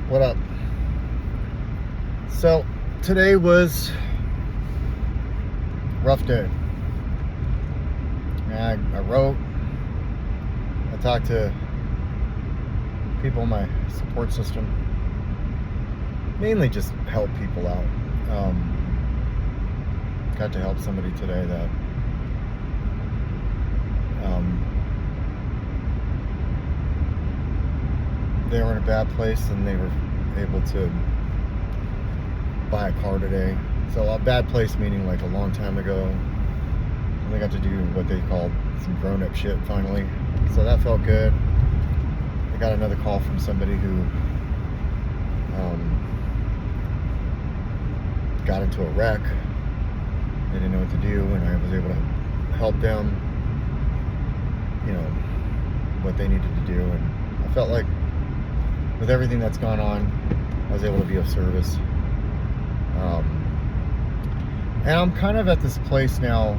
What up? So today was a rough day. I wrote, I talked to people in my support system, mainly just help people out. Got to help somebody today that they were in a bad place and they were able to buy a car today. So a bad place meaning like a long time ago. And they got to do what they called some grown-up shit finally. So that felt good. I got another call from somebody who got into a wreck. They didn't know what to do, and I was able to help them, what they needed to do. And I felt like with everything that's gone on, I was able to be of service. And I'm kind of at this place now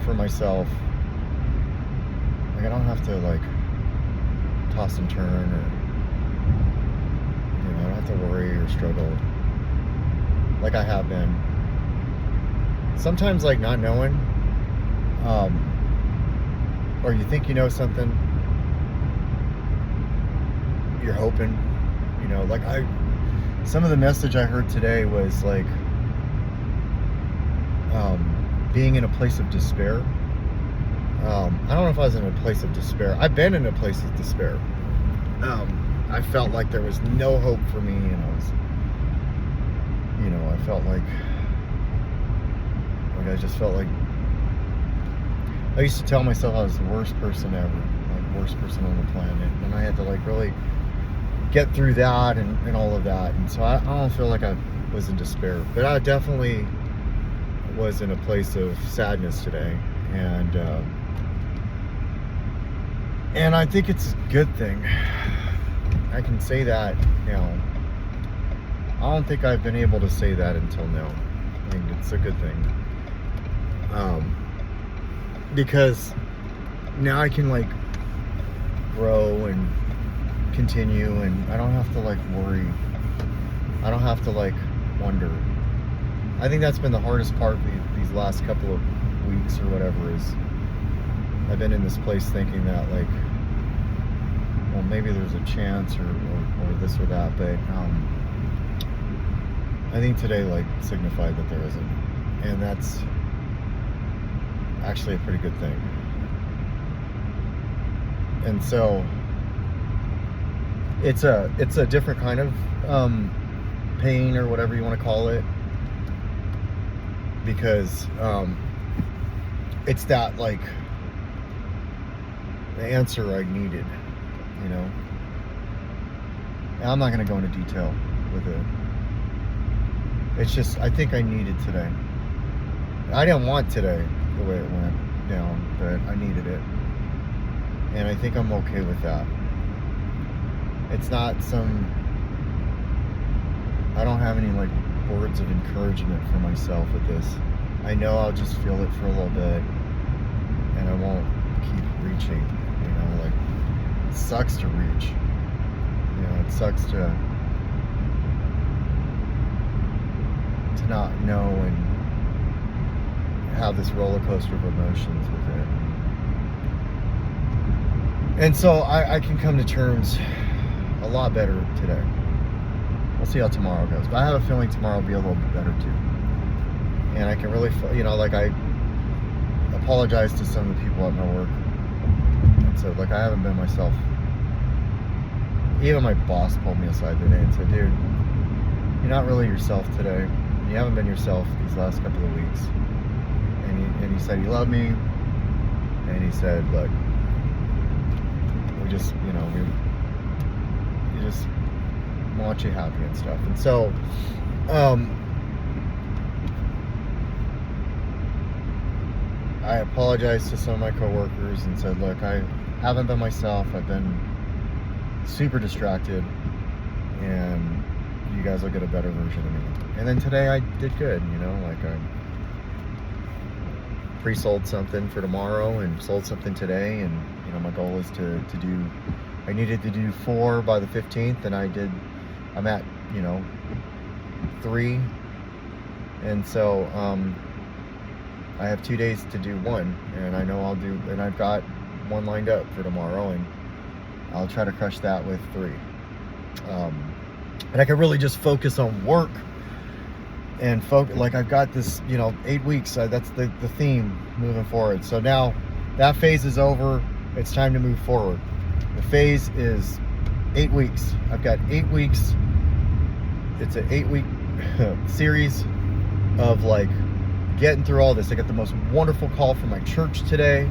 for myself. Like I don't have to like toss and turn, or I don't have to worry or struggle like I have been. Sometimes like not knowing, or you think you know something, you're hoping, like some of the message I heard today was like being in a place of despair. I don't know if I was in a place of despair. I've been in a place of despair. I felt like there was no hope for me, and I felt like I just felt like I used to tell myself I was the worst person ever, like worst person on the planet, and I had to like really get through that and all of that. And so I don't feel like I was in despair, but I definitely was in a place of sadness today, and I think it's a good thing. I can say that now. I don't think I've been able to say that until now. I think it's a good thing. Because now I can like grow and continue, and I don't have to like worry. I don't have to like wonder. I think that's been the hardest part these last couple of weeks or whatever, is I've been in this place thinking that like, well, maybe there's a chance or this or that, but I think today like signified that there isn't, and that's actually a pretty good thing. And so it's a different kind of pain, or whatever you want to call it, because it's that like the answer I needed, and I'm not going to go into detail with it. It's just I think I needed today. I didn't want today the way it went down, but I needed it, and I think I'm okay with that. It's not I don't have any like words of encouragement for myself with this. I know I'll just feel it for a little bit, and I won't keep reaching. Like it sucks to reach. It sucks to not know and have this roller coaster of emotions with it. And so I can come to terms a lot better today. We'll see how tomorrow goes, but I have a feeling tomorrow will be a little bit better too. And I can really, like I apologize to some of the people at my work, and said like I haven't been myself. Even my boss pulled me aside today and said, dude, you're not really yourself today. You haven't been yourself these last couple of weeks. And he said he loved me, and he said, look, we just, we just want you happy and stuff. And so, I apologized to some of my coworkers and said, look, I haven't been myself. I've been super distracted, and you guys will get a better version of me. And then today I did good, like I pre-sold something for tomorrow and sold something today, and my goal is to do I needed to do 4 by the 15th, and I'm at, 3. And so I have 2 days to do 1, and I know and I've got 1 lined up for tomorrow, and I'll try to crush that with 3. And I can really just focus on work and like I've got this, 8 weeks. That's the theme moving forward. So now that phase is over. It's time to move forward. The phase is 8 weeks. I've got 8 weeks. It's an 8-week series of like getting through all this. I got the most wonderful call from my church today.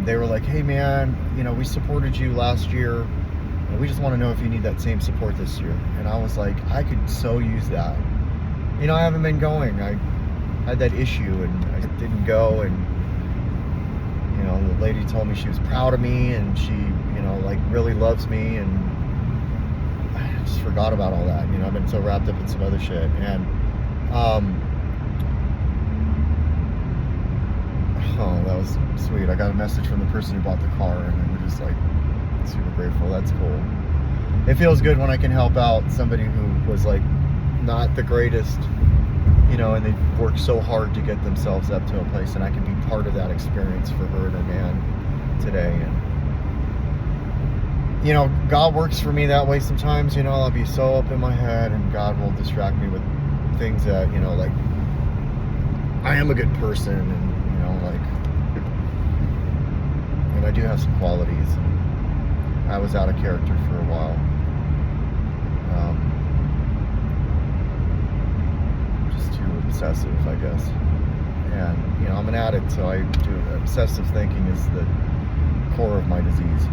They were like, hey man, we supported you last year, and we just want to know if you need that same support this year. And I was like, I could so use that. I haven't been going. I had that issue and I didn't go, and the lady told me she was proud of me, and she like really loves me, and I just forgot about all that. I've been so wrapped up in some other shit. And oh, that was sweet. I got a message from the person who bought the car, and they were just like super grateful. That's cool. It feels good when I can help out somebody who was like not the greatest, and they worked so hard to get themselves up to a place, and I can be part of that experience for her and her man today. And God works for me that way sometimes. I'll be so up in my head, and God will distract me with things that, like I am a good person, and and I do have some qualities. I was out of character for a while. Just too obsessive, I guess. And, I'm an addict, so obsessive thinking is the core of my disease.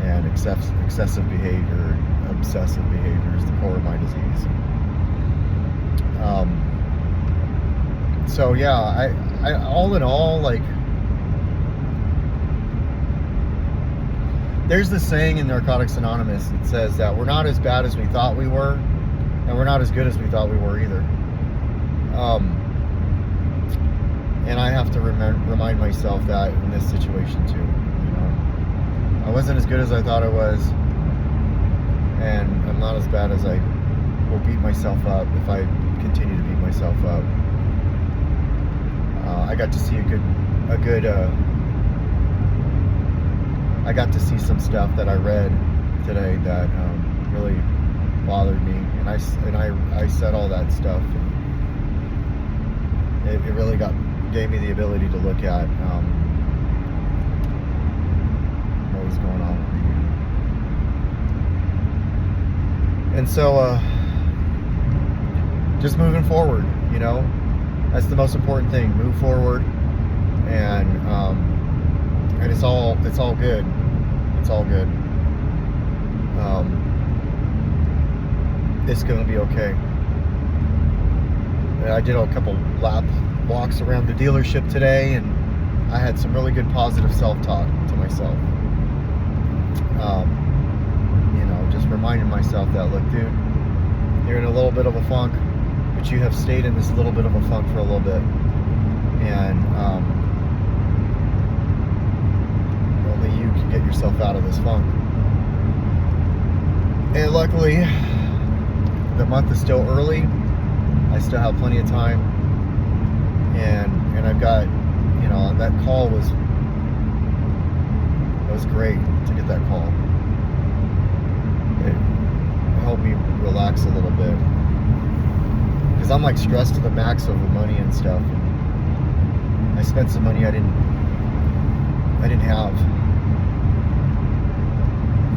And excessive behavior, obsessive behavior is the core of my disease. So yeah, I all in all, like, there's this saying in Narcotics Anonymous that says that we're not as bad as we thought we were, and we're not as good as we thought we were either. And I have to remind myself that in this situation too. I wasn't as good as I thought I was, and I'm not as bad as I will beat myself up if I continue to beat myself up. I got to see I got to see some stuff that I read today that really bothered me, and I said all that stuff, and it really gave me the ability to look at what was going on with me. And so just moving forward, that's the most important thing. Move forward, and it's all good. It's all good. It's gonna be okay. I did a couple lap walks around the dealership today, and I had some really good positive self-talk to myself. Just reminding myself that, look, dude, you're in a little bit of a funk, but you have stayed in this little bit of a funk for a little bit, and only you can get yourself out of this funk. And luckily, the month is still early. I still have plenty of time, and I've got, that call was great to get that call. It helped me relax a little bit, because I'm like stressed to the max over money and stuff. I spent some money I didn't have,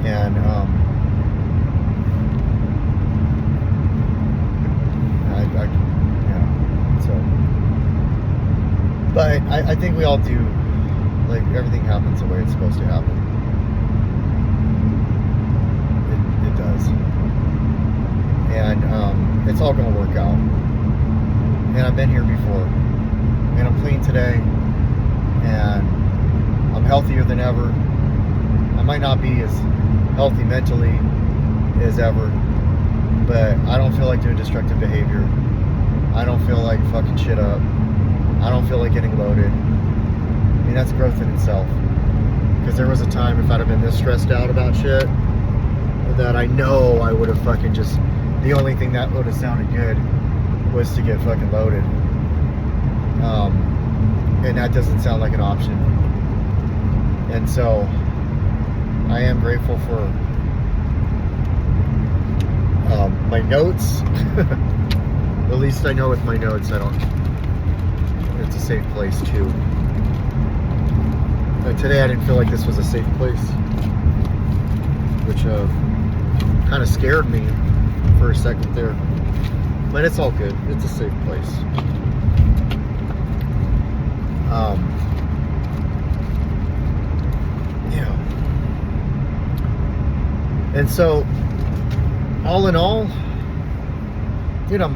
and but I think we all do, like, everything happens the way it's supposed to happen. It does. And it's all going to work out. And I've been here before. And I'm clean today. And I'm healthier than ever. I might not be as healthy mentally as ever, but I don't feel like doing destructive behavior. I don't feel like fucking shit up. I don't feel like getting loaded. I mean, that's growth in itself. Because there was a time, if I'd have been this stressed out about shit, that I know I would have fucking just, the only thing that would have sounded good was to get fucking loaded. And that doesn't sound like an option. And so I am grateful for my notes. At least I know with my notes it's a safe place too. Today I didn't feel like this was a safe place, which kind of scared me for a second there. But it's all good. It's a safe place. Yeah. And so, all in all, dude, I'm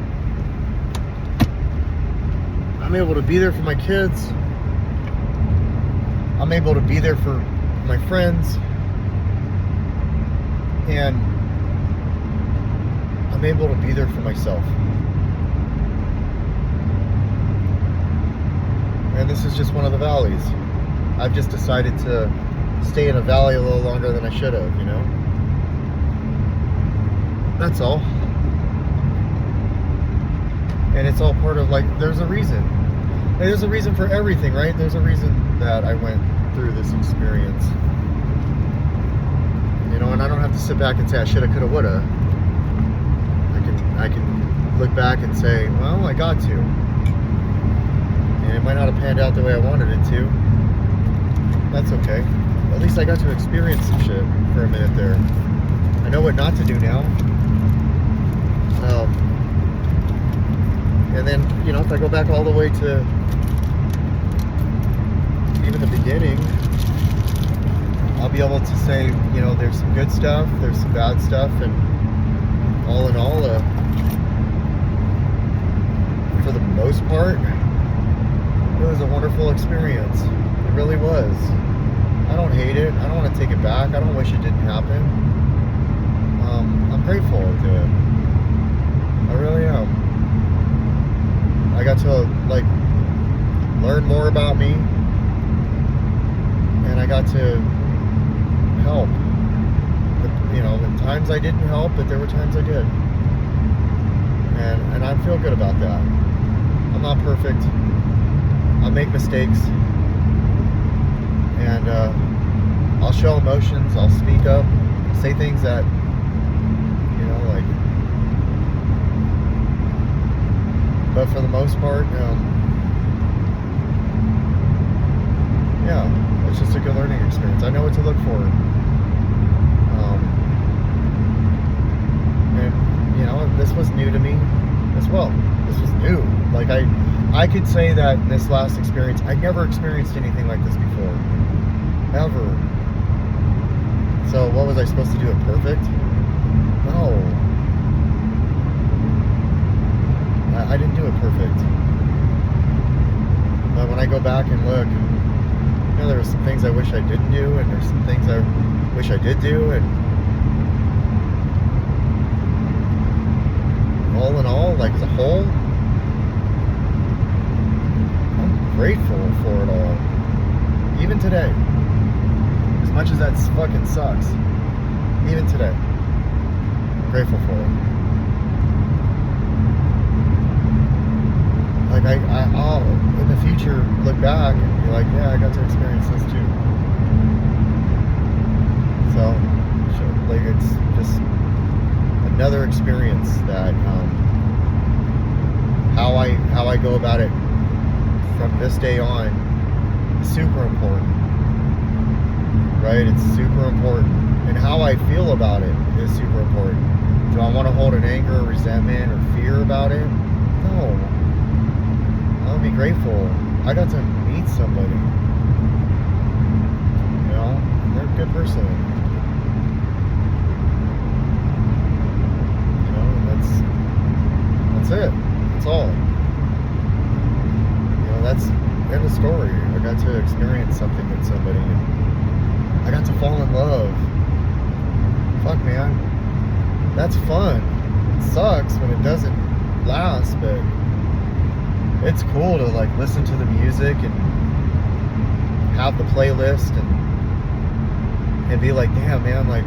able to be there for my kids. I'm able to be there for my friends. And I'm able to be there for myself. And this is just one of the valleys. I've just decided to stay in a valley a little longer than I should have, you know? That's all. And it's all part of, like, there's a reason. There's a reason for everything, right? There's a reason that I went through this experience. You know, and I don't have to sit back and say I shoulda, coulda, woulda. I can look back and say, well, I got to. And it might not have panned out the way I wanted it to. That's okay. At least I got to experience some shit for a minute there. I know what not to do now. And then, you know, if I go back all the way to even the beginning, I'll be able to say, you know, there's some good stuff, there's some bad stuff, and all in all, for the most part, it was a wonderful experience. It really was. I don't hate it. I don't want to take it back. I don't wish it didn't happen. I'm grateful to it. I really am. I got to, like, learn more about me, and I got to help. But, you know, in times I didn't help, but there were times I did. And I feel good about that. I'm not perfect. I'll make mistakes. And I'll show emotions. I'll speak up. Say things that, you know, like... But for the most part, yeah, it's just a good learning experience. I know what to look for. And, you know, this was new to me as well. This was new. Like, I could say that in this last experience, I never experienced anything like this before. Ever. So what was I supposed to do? It perfect? No. I didn't do it perfect. But when I go back and look, you know, there were some things I wish I didn't do, and there's some things I wish I did do, and all in all, like as a whole, I'm grateful for it all. Even today. As much as that fucking sucks. Even today. I'm grateful for it. Like, I'll, in the future, look back and be like, yeah, I got to experience this too. So, like, it's just another experience that, how I go about it from this day on is super important. Right? It's super important. And how I feel about it is super important. Do I want to hold an anger or resentment or fear about it? No. I'll be grateful. I got to meet somebody. You know, they're a good person. You know, and that's it. That's all. You know, that's the end of the story. I got to experience something with somebody. I got to fall in love. Fuck, man. That's fun. It sucks when it doesn't last, but it's cool to, like, listen to the music and have the playlist and and be like, damn, man, like,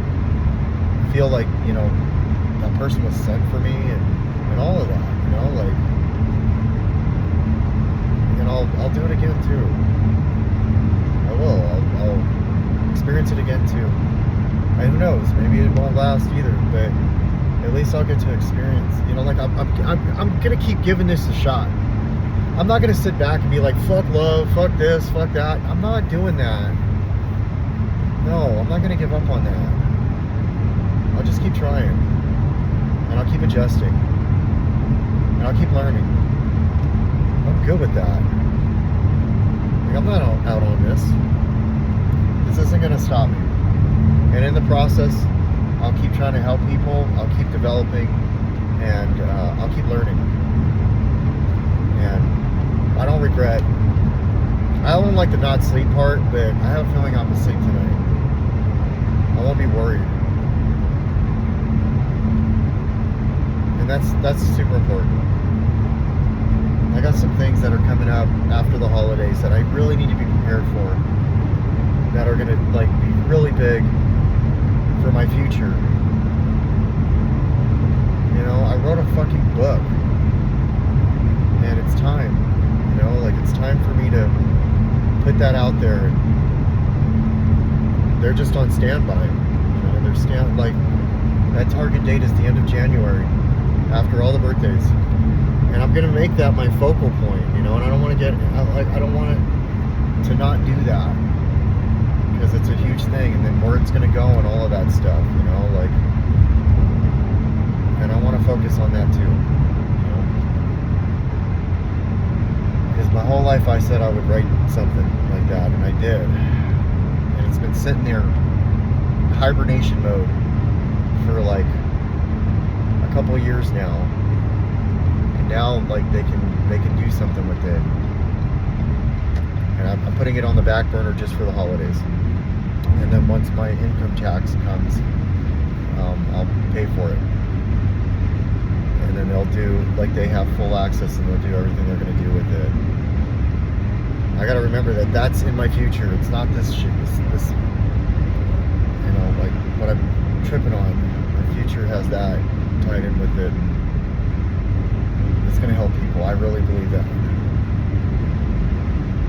feel like, you know, that person was sent for me, and all of that, you know, like, and I'll do it again too. I will. I'll experience it again too. And who knows? Maybe it won't last either, but at least I'll get to experience. You know, like I'm gonna keep giving this a shot. I'm not gonna sit back and be like, fuck love, fuck this, fuck that. I'm not doing that. No, I'm not gonna give up on that. I'll just keep trying, and I'll keep adjusting, and I'll keep learning. I'm good with that. Like, I'm not out on this. This isn't gonna stop me. And in the process, I'll keep trying to help people. I'll keep developing, and I'll keep learning. And I don't regret. I don't like the not sleep part, but I have a feeling I'm gonna sleep tonight. I won't be worried. And that's super important. I got some things that are coming up after the holidays that I really need to be prepared for, that are gonna like be really big for my future. You know, I wrote a fucking book, and it's time. You know, like, it's time for me to put that out there. And they're just on standby. You know, like, that target date is the end of January, after all the birthdays. And I'm gonna make that my focal point, you know, and I don't want to I don't want it to not do that, because it's a huge thing, and then where it's gonna go and all of that stuff, you know, like, and I want to focus on that too, you know, because my whole life I said I would write something like that, and I did, and it's been sitting there in hibernation mode for like a couple of years now. Now, like, they can do something with it, and I'm putting it on the back burner just for the holidays. And then once my income tax comes, I'll pay for it, and then they'll do, like, they have full access, and they'll do everything they're going to do with it. I got to remember that that's in my future. It's not this shit. This, you know, like, what I'm tripping on. My future has that tied in with it. It's going to help people. I really believe that.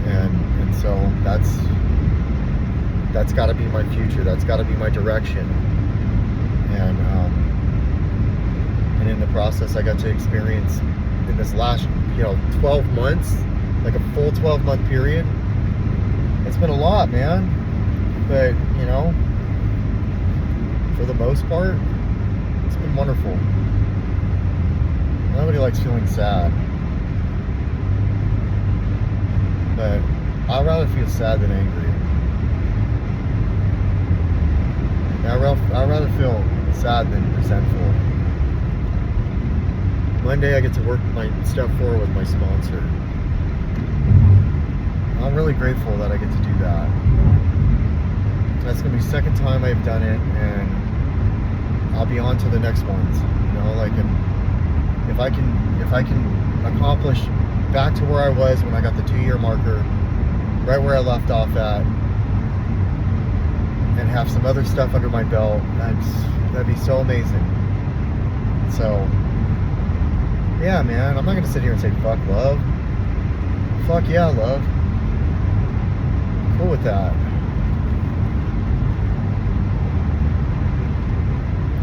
And so that's got to be my future. That's got to be my direction. And in the process, I got to experience in this last, 12 months, like a full 12-month period. It's been a lot, man. But, for the most part, it's been wonderful. Nobody likes feeling sad, but I'd rather feel sad than angry. I'd rather feel sad than resentful. Monday I get to work my step 4 with my sponsor. I'm really grateful that I get to do that. That's going to be the second time I've done it, and I'll be on to the next ones. If I can accomplish back to where I was when I got the 2-year marker, right where I left off at, and have some other stuff under my belt, that'd be so amazing. So, yeah, man, I'm not gonna sit here and say fuck love. Fuck yeah, love. Cool with that.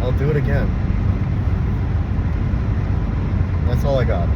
I'll do it again. That's all I got.